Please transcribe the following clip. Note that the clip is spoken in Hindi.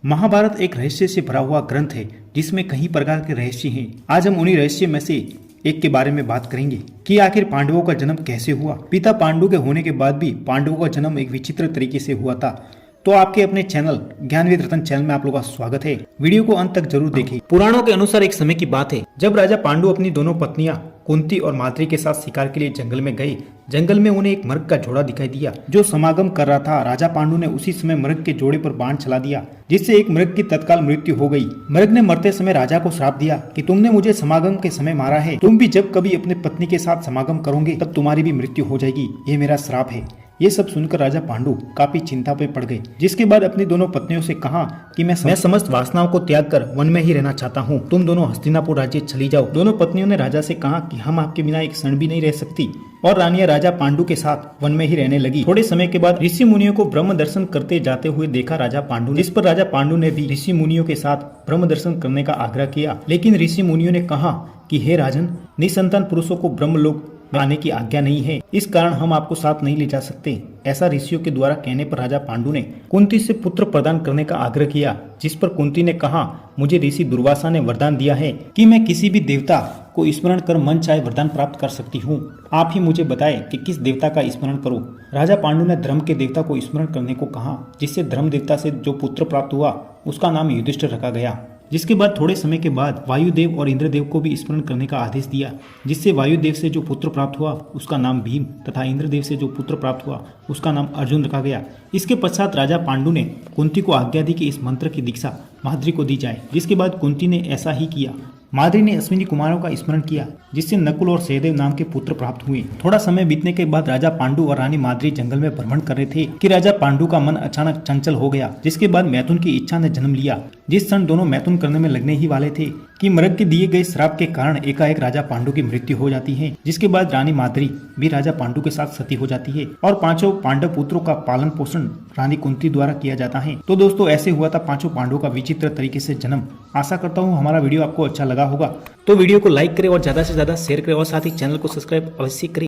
महाभारत एक रहस्य से भरा हुआ ग्रंथ है जिसमें कई प्रकार के रहस्य हैं। आज हम उन्हीं रहस्य में से एक के बारे में बात करेंगे कि आखिर पांडवों का जन्म कैसे हुआ। पिता पांडु के होने के बाद भी पांडवों का जन्म एक विचित्र तरीके से हुआ था। तो आपके अपने चैनल ज्ञानवेद रतन चैनल में आप लोगों का स्वागत है। वीडियो को अंत तक जरूर देखें। पुराणों के अनुसार एक समय की बात है जब राजा पांडु अपनी दोनों पत्नियां कुंती और माद्री के साथ शिकार के लिए जंगल में गए। जंगल में उन्हें एक मृग का जोड़ा दिखाई दिया जो समागम कर रहा था। राजा पांडु ने उसी समय मृग के जोड़े पर बाण चला दिया जिससे एक मृग की तत्काल मृत्यु हो गई। मृग ने मरते समय राजा को श्राप दिया कि तुमने मुझे समागम के समय मारा है, तुम भी जब कभी अपनी पत्नी के साथ समागम करोगे तब तुम्हारी भी मृत्यु हो जाएगी, ये मेरा श्राप है। ये सब सुनकर राजा पांडु काफी चिंता पे पड़ गए, जिसके बाद अपनी दोनों पत्नियों से कहा कि मैं समस्त वासनाओं को त्याग कर वन में ही रहना चाहता हूँ, तुम दोनों हस्तिनापुर राज्य चली जाओ। दोनों पत्नियों ने राजा से कहा कि हम आपके बिना एक क्षण भी नहीं रह सकती और रानियां राजा पांडु के साथ वन में ही रहने लगी। थोड़े समय के बाद ऋषि मुनियों को ब्रह्म दर्शन करते जाते हुए देखा राजा पांडु ने, जिस पर राजा पांडु ने भी ऋषि मुनियों के साथ ब्रह्म दर्शन करने का आग्रह किया। लेकिन ऋषि मुनियों ने कहा कि हे राजन, निसंतान पुरुषों को ब्रह्मलोक में आने की आज्ञा नहीं है, इस कारण हम आपको साथ नहीं ले जा सकते। ऐसा ऋषियों के द्वारा कहने पर राजा पांडु ने कुंती से पुत्र प्रदान करने का आग्रह किया, जिस पर कुंती ने कहा मुझे ऋषि दुर्वासा ने वरदान दिया है कि मैं किसी भी देवता को स्मरण कर मन चाहे वरदान प्राप्त कर सकती हूँ। आप ही मुझे बताएं कि किस देवता का स्मरण करूं। राजा पांडु ने धर्म के देवता को स्मरण करने को कहा, जिससे धर्म देवता से जो पुत्र प्राप्त हुआ उसका नाम युधिष्ठिर रखा गया। जिसके बाद थोड़े समय के बाद वायुदेव और इंद्रदेव को भी स्मरण करने का आदेश दिया, जिससे वायुदेव से जो पुत्र प्राप्त हुआ उसका नाम भीम तथा इंद्रदेव से जो पुत्र प्राप्त हुआ उसका नाम अर्जुन रखा गया। इसके पश्चात राजा पांडु ने कुंती को आज्ञा दी कि इस मंत्र की दीक्षा माद्री को दी जाए, जिसके बाद कुंती ने ऐसा ही किया। माद्री ने अश्विनी कुमारों का स्मरण किया, जिससे नकुल और सहदेव नाम के पुत्र प्राप्त हुए। थोड़ा समय बीतने के बाद राजा पांडु और रानी माद्री जंगल में भ्रमण कर रहे थे कि राजा पांडु का मन अचानक चंचल हो गया, जिसके बाद मैथुन की इच्छा ने जन्म लिया। जिस क्षण दोनों मैथुन करने में लगने ही वाले थे कि मृग के दिए गए श्राप के कारण एकाएक राजा पांडु की मृत्यु हो जाती है, जिसके बाद रानी माद्री भी राजा पांडु के साथ सती हो जाती है और पांचों पांडव पुत्रों का पालन पोषण रानी कुंती द्वारा किया जाता है। तो दोस्तों ऐसे हुआ था पांचों पांडवों का विचित्र तरीके से जन्म। आशा करता हूँ हमारा वीडियो आपको अच्छा लगा होगा, तो वीडियो को लाइक करें और ज्यादा से ज्यादा शेयर करें और साथ ही चैनल को सब्सक्राइब अवश्य करें।